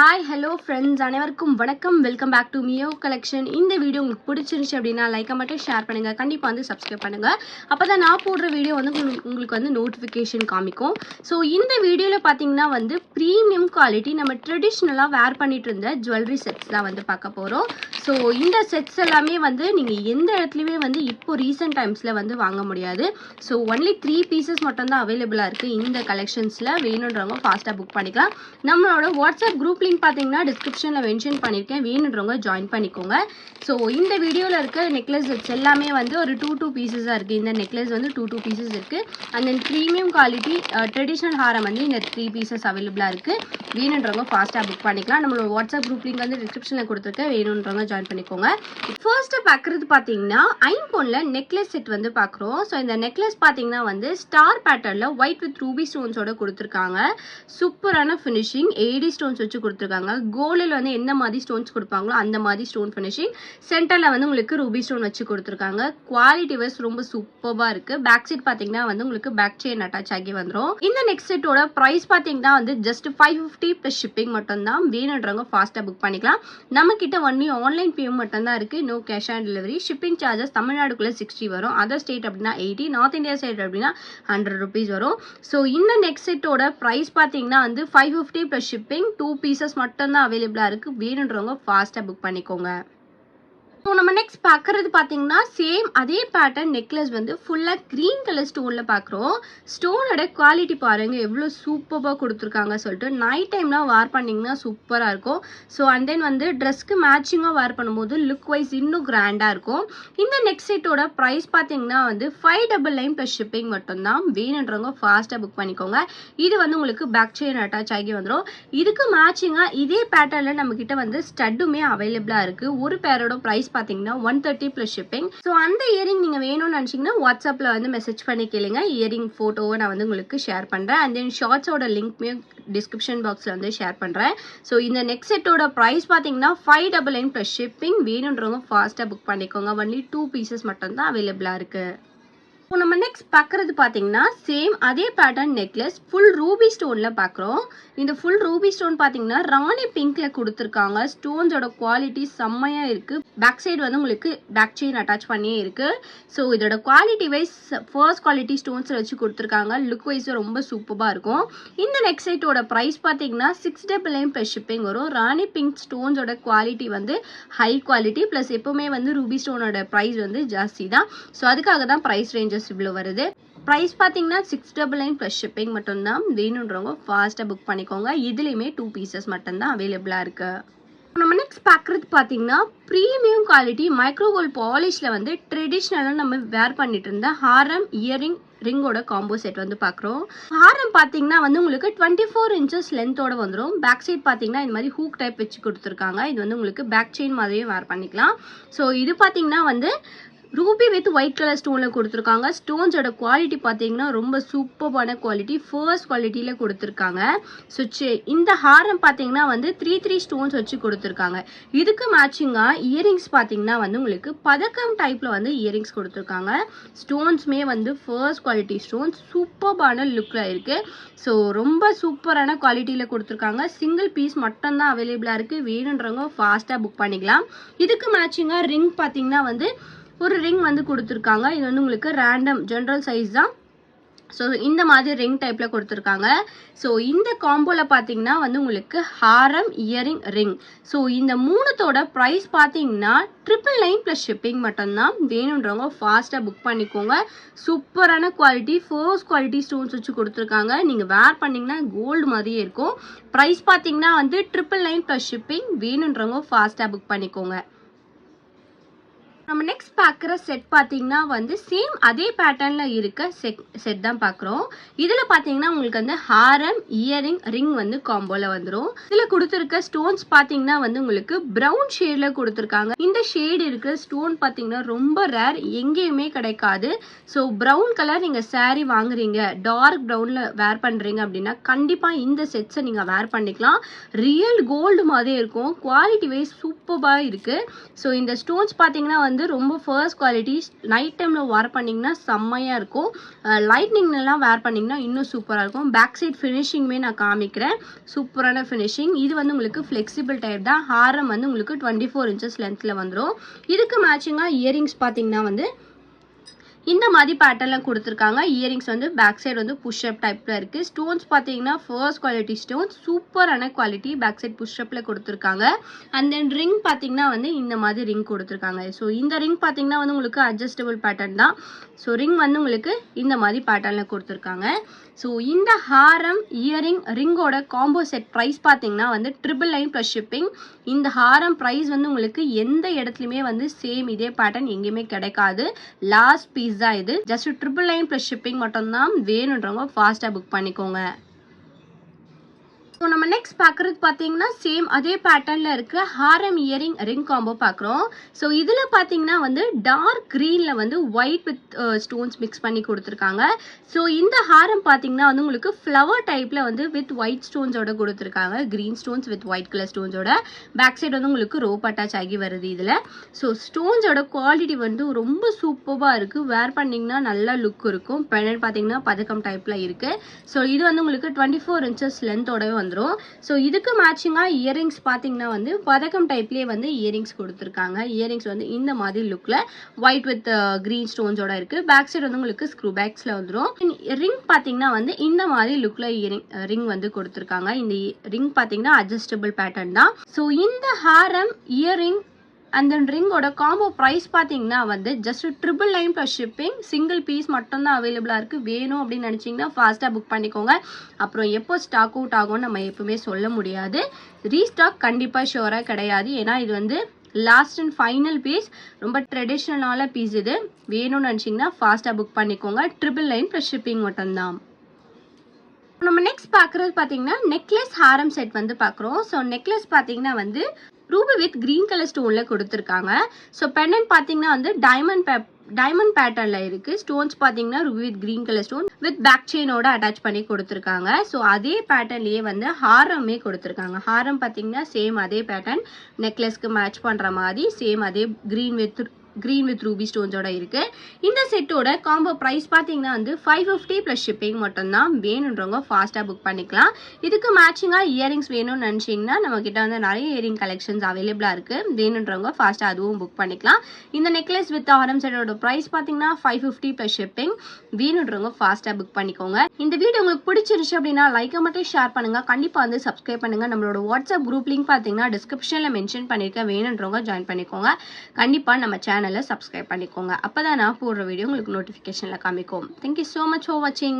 Hi hello friends, அனைவருக்கும் வணக்கம். Welcome back to Mio collection. இந்த வீடியோ உங்களுக்கு பிடிச்சிருந்துச்சு அப்படின்னா லைக்கை மட்டும் ஷேர் பண்ணுங்கள். கண்டிப்பாக வந்து சப்ஸ்கிரைப் பண்ணுங்கள். அப்போ தான் நான் போடுற வீடியோ வந்து உங்களுக்கு வந்து நோட்டிஃபிகேஷன் காமிக்கும். ஸோ இந்த வீடியோவில் பார்த்தீங்கன்னா வந்து ப்ரீமியம் குவாலிட்டி நம்ம ட்ரெடிஷ்னலாக வேர் பண்ணிட்டு இருந்த ஜுவல்லரி செட்ஸ் தான் வந்து பார்க்க போகிறோம். ஸோ இந்த செட்ஸ் எல்லாமே வந்து நீங்கள் எந்த இடத்துலையுமே வந்து இப்போ ரீசெண்ட் டைம்ஸில் வந்து வாங்க முடியாது. ஸோ ஒன்லி 3 பீசஸ் மட்டும்தான் அவைலபிளாக இருக்குது. இந்த கலெக்ஷன்ஸில் வேணுன்றவங்க ஃபாஸ்ட்டாக புக் பண்ணிக்கலாம். நம்மளோட வாட்ஸ்அப் குரூப் லிங்க் பார்த்தீங்கன்னா டிஸ்கிரிப்ஷனில் மென்ஷன் பண்ணியிருக்கேன், வேணுன்றவங்க ஜாயின் பண்ணிக்கோங்க. ஸோ இந்த வீடியோவில் இருக்க நெக்லஸ் செட்ஸ் எல்லாமே வந்து ஒரு 2 பீசஸாக இருக்குது. இந்த நெக்லஸ் வந்து 2 பீசஸ் இருக்குது. And then premium quality traditional ஹாரம் வந்து இந்த 3 பீசஸ் அவைலபிளாக இருக்குது. வேணுன்றவங்க ஃபாஸ்ட்டாக புக் பண்ணிக்கலாம். நம்மளோட வாட்ஸ்அப் குரூப் லிங்க் வந்து டிஸ்கிரிப்ஷனில் கொடுத்துருக்கேன், வேணுன்றவங்க ஜாயின் பண்ணிக்கோங்க. ஃபர்ஸ்ட்டு பார்க்குறது பார்த்தீங்கன்னா ஐம்பொன்ல நெக்லஸ் செட் வந்து பார்க்குறோம். ஸோ இந்த நெக்லஸ் பார்த்தீங்கன்னா வந்து ஸ்டார் பேட்டர்னில் ஒயிட் வித் ரூபி ஸ்டோன்ஸோட கொடுத்துருக்காங்க. சூப்பரான ஃபினிஷிங், ஏடி ஸ்டோன்ஸ் வச்சு கொடுத்துருக்காங்க. கோல்டில் வந்து எந்த மாதிரி ஸ்டோன்ஸ் கொடுப்பாங்களோ அந்த மாதிரி ஸ்டோன் ஃபினிஷிங். சென்டரில் வந்து உங்களுக்கு ரூபி ஸ்டோன் வச்சு கொடுத்துருக்காங்க. குவாலிட்டி வைஸ் ரொம்ப சூப்பராக இருக்குது. பேக் சைட் பார்த்தீங்கன்னா வந்து உங்களுக்கு பேக் செயின் அட்டாச் ஆகி வந்துடும். இந்த நெக்ஸ்ட் செட்டோட ப்ரைஸ் பார்த்தீங்கன்னா வந்து ஜஸ்ட் 550 ப்ளஸ் ஷிப்பிங் மட்டும்தான். வேணுன்றவங்க ஃபாஸ்ட்டாக புக் பண்ணிக்கலாம். நம்ம கிட்ட ஒன்லி ஆன்லைன் பேமெண்ட் மட்டும்தான் இருக்குது, no cash on delivery. Shipping charges தமிழ்நாடுக்குள்ளே 60 வரும், அதர் ஸ்டேட் அப்படின்னா 80, நார்த் இந்தியா சைட் அப்படின்னா 100 rupees வரும். ஸோ இந்த நெக்ஸ்ட் செட்டோட ப்ரைஸ் பார்த்தீங்கன்னா வந்து 550 ப்ளஸ் ஷிப்பிங். 2 பீசஸ் மட்டும்தான் அவைலபிளாக இருக்குது. வேணுன்றவங்க ஃபாஸ்ட்டாக புக் பண்ணிக்கோங்க. ஸோ நம்ம நெக்ஸ்ட் பார்க்குறது பார்த்தீங்கன்னா சேம் அதே பேட்டர்ன் நெக்லஸ் வந்து ஃபுல்லாக க்ரீன் கலர் ஸ்டோனில் பார்க்குறோம். ஸ்டோனோட குவாலிட்டி பாருங்கள் எவ்வளோ சூப்பராக கொடுத்துருக்காங்க சொல்லிட்டு. நைட் டைம்லாம் வேர் பண்ணிங்கன்னா சூப்பராக இருக்கும். ஸோ அண்ட் தென் வந்து ட்ரெஸ்க்கு மேட்சிங்காக வேர் பண்ணும்போது லுக் வைஸ் இன்னும் கிராண்டாக இருக்கும். இந்த நெக்ஸ்ட் செட்டோட ப்ரைஸ் பார்த்தீங்கன்னா வந்து 599 ப்ளஸ் ஷிப்பிங் மட்டும்தான். வேணுன்றவங்க ஃபாஸ்ட்டாக புக் பண்ணிக்கோங்க. இது வந்து உங்களுக்கு பேக் செயின் அட்டாச் ஆகி வந்துடும். இதுக்கு மேட்சிங்காக இதே பேட்டர்னில் நம்மக்கிட்ட வந்து ஸ்டட்டுமே அவைலபிளாக இருக்குது. ஒரு பேரோட ப்ரைஸ் பார்த்தீங்கன்னா 130 ப்ளஸ் ஷிப்பிங். ஸோ அந்த இயரிங் நீங்கள் வேணும்னு நினச்சிங்கன்னா வாட்ஸ்அப்பில் வந்து மெசேஜ் பண்ணி கேளுங்க. இயரிங் ஃபோட்டோவை நான் வந்து உங்களுக்கு ஷேர் பண்ணுறேன். அண்ட் தென் ஷார்ட்ஸோட லிங்க்மே டிஸ்கிரிப்ஷன் பாக்ஸில் வந்து ஷேர் பண்ணுறேன். ஸோ இந்த நெக்ஸ்ட் செட்டோட ப்ரைஸ் பார்த்தீங்கன்னா 599 ப்ளஸ் ஷிப்பிங். வேணுன்றவங்க ஃபாஸ்ட்டாக புக் பண்ணிக்கோங்க. ஒன்லி 2 பீசஸ் மட்டும்தான் அவைலபிளாக இருக்குது. இப்போ நம்ம நெக்ஸ்ட் பார்க்குறது பார்த்தீங்கன்னா சேம் அதே பேட்டர்ன் நெக்லஸ் ஃபுல் ரூபி ஸ்டோனில் பார்க்குறோம். இந்த ஃபுல் ரூபி ஸ்டோன் பார்த்தீங்கன்னா ராணி பிங்க்கில் கொடுத்துருக்காங்க. ஸ்டோன்ஸோட குவாலிட்டி செம்மையாக இருக்குது. பேக் சைடு வந்து உங்களுக்கு பேக் செயின் அட்டாச் பண்ணியே இருக்குது. ஸோ இதோட குவாலிட்டி வைஸ் ஃபர்ஸ்ட் குவாலிட்டி ஸ்டோன்ஸில் வச்சு கொடுத்துருக்காங்க. லுக் வைஸும் ரொம்ப சூப்பராக இருக்கும். இந்த நெக்ஸ்ட் செட்டோட ப்ரைஸ் பார்த்தீங்கன்னா 699 ப்ளஸ் ஷிப்பிங் வரும். ராணி பிங்க் ஸ்டோன்ஸோட குவாலிட்டி வந்து ஹை குவாலிட்டி ப்ளஸ் எப்போவுமே வந்து ரூபி ஸ்டோனோட ப்ரைஸ் வந்து ஜாஸ்தி தான். ஸோ அதுக்காக தான் ப்ரைஸ் ரேஞ்சஸ் இவ்வளோ வருது. ப்ரைஸ் பார்த்தீங்கன்னா 699 ப்ளஸ் ஷிப்பிங் மட்டும்தான். வேணுன்றவங்க ஃபாஸ்ட்டாக புக் பண்ணிக்கோங்க. இதுலேயுமே 2 பீசஸ் மட்டும்தான் அவைலபிளாக இருக்குது. நம்ம நெக்ஸ்ட் பார்க்குறது பார்த்தீங்கன்னா ப்ரீமியம் குவாலிட்டி மைக்ரோகோல்ட் பாலிஷில் வந்து ட்ரெடிஷ்னலாக நம்ம வேர் பண்ணிட்டு இருந்த ஹாரம் இயரிங் ரிங்கோட காம்போ செட் வந்து பார்க்குறோம். ஹாரம் பார்த்தீங்கன்னா வந்து உங்களுக்கு 24 inches லென்த்தோட வந்துடும். பேக் சைட் பார்த்தீங்கன்னா இந்த மாதிரி ஹூக் டைப் வச்சு கொடுத்துருக்காங்க. இது வந்து உங்களுக்கு பேக் செயின் மாதிரியும் வேர் பண்ணிக்கலாம். ஸோ இது பார்த்தீங்கன்னா வந்து ரூபி வித் ஒயிட் கலர் ஸ்டோனில் கொடுத்துருக்காங்க. ஸ்டோன்ஸோட குவாலிட்டி பார்த்தீங்கன்னா ரொம்ப சூப்பரான குவாலிட்டி, ஃபர்ஸ்ட் குவாலிட்டியில் கொடுத்துருக்காங்க. ஸோ இந்த ஹாரம் பார்த்தீங்கன்னா வந்து 3 ஸ்டோன்ஸ் வச்சு கொடுத்துருக்காங்க. இதுக்கு மேட்சிங்காக இயரிங்ஸ் பார்த்தீங்கன்னா வந்து உங்களுக்கு பதக்கம் டைப்பில் வந்து இயரிங்ஸ் கொடுத்துருக்காங்க. ஸ்டோன்ஸுமே வந்து ஃபர்ஸ்ட் குவாலிட்டி ஸ்டோன்ஸ் சூப்பரான லுக்கில் இருக்குது. ஸோ ரொம்ப சூப்பரான குவாலிட்டியில் கொடுத்துருக்காங்க. சிங்கிள் பீஸ் மட்டும்தான் அவைலபிளாக இருக்குது. வேணுன்றவங்க ஃபாஸ்ட்டாக புக் பண்ணிக்கலாம். இதுக்கு மேட்சிங்காக ரிங் பார்த்தீங்கன்னா வந்து ஒரு ரிங் வந்து கொடுத்துருக்காங்க. இது வந்து உங்களுக்கு ரேண்டம் ஜென்ரல் சைஸ் தான். ஸோ இந்த மாதிரி ரிங் டைப்பில் கொடுத்துருக்காங்க. ஸோ இந்த காம்போவில் பார்த்தீங்கன்னா வந்து உங்களுக்கு ஹாரம் இயரிங் ரிங். ஸோ இந்த மூணுத்தோட ப்ரைஸ் பார்த்தீங்கன்னா 999 ப்ளஸ் ஷிப்பிங் மட்டும்தான். வேணுன்றவங்க ஃபாஸ்ட்டாக புக் பண்ணிக்கோங்க. சூப்பரான குவாலிட்டி, ஃபர்ஸ்ட் குவாலிட்டி ஸ்டோன்ஸ் வச்சு கொடுத்துருக்காங்க. நீங்கள் வேர் பண்ணிங்கன்னா கோல்டு மாதிரியே இருக்கும். ப்ரைஸ் பார்த்தீங்கன்னா வந்து 999 ப்ளஸ் ஷிப்பிங். வேணுன்றவங்க ஃபாஸ்ட்டாக புக் பண்ணிக்கோங்க. நம்ம நெக்ஸ்ட் பார்க்குற செட் பார்த்தீங்கன்னா வந்து சேம் அதே பேட்டர்னில் இருக்க செட் தான் பார்க்குறோம். இதில் பார்த்தீங்கன்னா உங்களுக்கு வந்து ஹாரம் இயரிங் ரிங் வந்து காம்போவில் வந்துடும். இதில் கொடுத்துருக்க ஸ்டோன்ஸ் பார்த்தீங்கன்னா வந்து உங்களுக்கு ப்ரௌன் ஷேடில் கொடுத்துருக்காங்க. இந்த ஷேடு இருக்கிற ஸ்டோன் பார்த்தீங்கன்னா ரொம்ப ரேர், எங்கேயுமே கிடைக்காது. ஸோ ப்ரௌன் கலர் நீங்கள் சாரீ வாங்குறீங்க, டார்க் ப்ரௌனில் வேர் பண்ணுறீங்க அப்படின்னா கண்டிப்பாக இந்த செட்ஸை நீங்கள் வேர் பண்ணிக்கலாம். ரியல் கோல்டு மாதிரி இருக்கும். குவாலிட்டி வைஸ் சூப்பராக இருக்குது. ஸோ இந்த ஸ்டோன்ஸ் பார்த்தீங்கன்னா வந்து வந்து ரொம்ப ஃபர்ஸ்ட் குவாலிட்டி. நைட் டைமில் வேர் பண்ணிங்கன்னா செம்மையாக இருக்கும். லைட்னிங்லாம் வேர் பண்ணிங்கன்னா இன்னும் சூப்பராக இருக்கும். பேக் சைட் ஃபினிஷிங்குமே நான் காமிக்கிறேன். சூப்பரான ஃபினிஷிங். இது வந்து உங்களுக்கு ஃப்ளெக்சிபிள் டைப் தான். ஹாரம் வந்து உங்களுக்கு 24 இன்ச்சஸ் லென்த்தில் வந்துடும். இதுக்கு மேட்சிங்காக இயரிங்ஸ் பார்த்தீங்கன்னா வந்து இந்த மாதிரி பேட்டர்னில் கொடுத்துருக்காங்க. இயரிங்ஸ் வந்து பேக் சைடு வந்து புஷ்அப் டைப்பில் இருக்குது. ஸ்டோன்ஸ் பார்த்தீங்கன்னா ஃபர்ஸ்ட் குவாலிட்டி ஸ்டோன்ஸ், சூப்பரான குவாலிட்டி. பேக் சைட் புஷ்அப்பில் கொடுத்துருக்காங்க. அண்ட் தென் ரிங் பார்த்தீங்கன்னா வந்து இந்த மாதிரி ரிங் கொடுத்துருக்காங்க. ஸோ இந்த ரிங் பார்த்தீங்கன்னா வந்து உங்களுக்கு அட்ஜஸ்டபிள் பேட்டர்ன் தான். ஸோ ரிங் வந்து உங்களுக்கு இந்த மாதிரி பேட்டர்னில் கொடுத்துருக்காங்க. ஸோ இந்த ஹாரம் இயரிங் ரிங்கோட காம்போ செட் ப்ரைஸ் பார்த்தீங்கன்னா வந்து 999 ப்ளஸ் ஷிப்பிங். இந்த ஹாரம் ப்ரைஸ் வந்து உங்களுக்கு எந்த இடத்துலையுமே வந்து சேம் இதே பேட்டர்ன் எங்கேயுமே கிடைக்காது. லாஸ்ட் பீஸ் தான் இது. ஜஸ்ட் 999 ப்ளஸ் ஷிப்பிங் மட்டும்தான். வேணுன்றவங்க ஃபாஸ்ட்டாக புக் பண்ணிக்கோங்க. ஸோ நம்ம நெக்ஸ்ட் பார்க்குறது பார்த்தீங்கன்னா சேம் அதே பேட்டர்னில் இருக்க ஹாரம் இயரிங் ரிங் காம்போ பார்க்குறோம். ஸோ இதில் பார்த்தீங்கன்னா வந்து டார்க் க்ரீனில் வந்து ஒயிட் வித் ஸ்டோன்ஸ் மிக்ஸ் பண்ணி கொடுத்துருக்காங்க. ஸோ இந்த ஹாரம் பார்த்தீங்கன்னா வந்து உங்களுக்கு ஃப்ளவர் டைப்பில் வந்து வித் ஒயிட் ஸ்டோன்ஸோட கொடுத்துருக்காங்க. Green stones with white colour ஸ்டோன்ஸோட. பேக் சைடு வந்து உங்களுக்கு ரோப் அட்டாச் ஆகி வருது இதில். ஸோ ஸ்டோன்ஸோட குவாலிட்டி வந்து ரொம்ப சூப்பராக இருக்குது. வேர் பண்ணிங்கன்னா நல்ல லுக் இருக்கும். பெண்டன்ட் பார்த்தீங்கன்னா பதக்கம் டைப்பில் இருக்குது. ஸோ இது வந்து உங்களுக்கு 24 இன்ச்சஸ் லென்த்தோடவே வந்துடும். ஸோ இதுக்கு மேட்சிங்காக இயரிங்ஸ் பார்த்தீங்கன்னா வந்து பதக்கம் டைப்லேயே வந்து இயரிங்ஸ் கொடுத்துருக்காங்க. இயரிங்ஸ் வந்து இந்த மாதிரி லுக்கில் ஒயிட் வித் க்ரீன் ஸ்டோன்ஸோட இருக்குது. பேக் சைடு வந்து உங்களுக்கு ஸ்க்ரூ பேக்ஸில் வந்துடும். ரிங் பார்த்தீங்கன்னா வந்து இந்த மாதிரி லுக்கில் ரிங் வந்து கொடுத்துருக்காங்க. இந்த ரிங் பார்த்தீங்கன்னா அட்ஜஸ்டபிள் பேட்டர்ன் தான். ஸோ இந்த ஹாரம் இயரிங் அண்ட் தென் ரிங்கோட காம்போ ப்ரைஸ் பார்த்தீங்கன்னா வந்து just 999 plus shipping. Single piece மட்டும்தான் அவைலபிளாக இருக்குது. வேணும் அப்படின்னு நினச்சிங்கன்னா ஃபாஸ்ட்டாக புக் பண்ணிக்கோங்க. அப்புறம் எப்போ ஸ்டாக் அவுட் ஆகும்னு நம்ம எப்பவுமே சொல்ல முடியாது. ரீஸ்டாக் கண்டிப்பாக ஷோராக கிடையாது. ஏன்னா இது வந்து லாஸ்ட் அண்ட் ஃபைனல் பீஸ். ரொம்ப ட்ரெடிஷ்னலான பீஸ் இது. வேணும்னு நினச்சிங்கன்னா ஃபாஸ்ட்டாக புக் பண்ணிக்கோங்க. 999 ப்ளஸ் ஷிப்பிங் மட்டும்தான். நம்ம நெக்ஸ்ட் பார்க்குறது பார்த்தீங்கன்னா நெக்லஸ் ஹாரம் செட் வந்து பார்க்குறோம். ஸோ நெக்லஸ் பார்த்தீங்கன்னா வந்து ரூபி வித் கிரீன் கலர் ஸ்டோனில் கொடுத்துருக்காங்க. ஸோ பெண்டன்ட் பார்த்தீங்கன்னா வந்து டைமண்ட் பேட்டர்னில் இருக்குது. ஸ்டோன்ஸ் பார்த்தீங்கன்னா ruby with green colour stone with back செயினோட அட்டாச் பண்ணி கொடுத்துருக்காங்க. ஸோ அதே பேட்டர்ன்லேயே வந்து ஹாரமே கொடுத்துருக்காங்க. ஹாரம் பார்த்தீங்கன்னா சேம் அதே பேட்டர்ன் நெக்லஸ்க்கு மேட்ச் பண்ணுற மாதிரி சேம் அதே கிரீன் வித் ரூபி ஸ்டோன்ஸோட இருக்கு. இந்த செட்டோட காம்போ ப்ரைஸ் பார்த்தீங்கன்னா வந்து 550 ப்ளஸ் ஷிப்பிங் மட்டும்தான். வேணுன்றவங்க ஃபாஸ்ட்டாக புக் பண்ணிக்கலாம். இதுக்கு மேட்சிங்காக இயரிங்ஸ் வேணும்னு நினச்சிங்கன்னா நம்ம கிட்ட வந்து நிறைய இயரிங் கலெக்ஷன்ஸ் அவைலபிளாக இருக்குது. வேணுன்றவங்க ஃபாஸ்ட்டாக அதுவும் புக் பண்ணிக்கலாம். இந்த நெக்லஸ் வித் ஹாரம் செட்டோட ப்ரைஸ் பார்த்தீங்கன்னா 550 ப்ளஸ் ஷிப்பிங். வேணுன்றவங்க ஃபாஸ்ட்டாக புக் பண்ணிக்கோங்க. இந்த வீடியோ உங்களுக்கு பிடிச்சிருச்சு அப்படின்னா லைக்கை மட்டும் ஷேர் பண்ணுங்கள். கண்டிப்பாக வந்து சப்ஸ்கிரைப் பண்ணுங்கள். நம்மளோட வாட்ஸ்அப் குரூப் லிங்க் பார்த்தீங்கன்னா டிஸ்கிரிப்ஷனில் மென்ஷன் பண்ணியிருக்கேன். வேணுன்றவங்க ஜாயின் பண்ணிக்கோங்க. கண்டிப்பாக நம்ம சேனலை சப்ஸ்கிரைப் பண்ணிக்கோங்க. அப்பதான் நான் போடுற வீடியோ உங்களுக்கு நோட்டிஃபிகேஷன்ல காமிக்கும். Thank you so much for watching.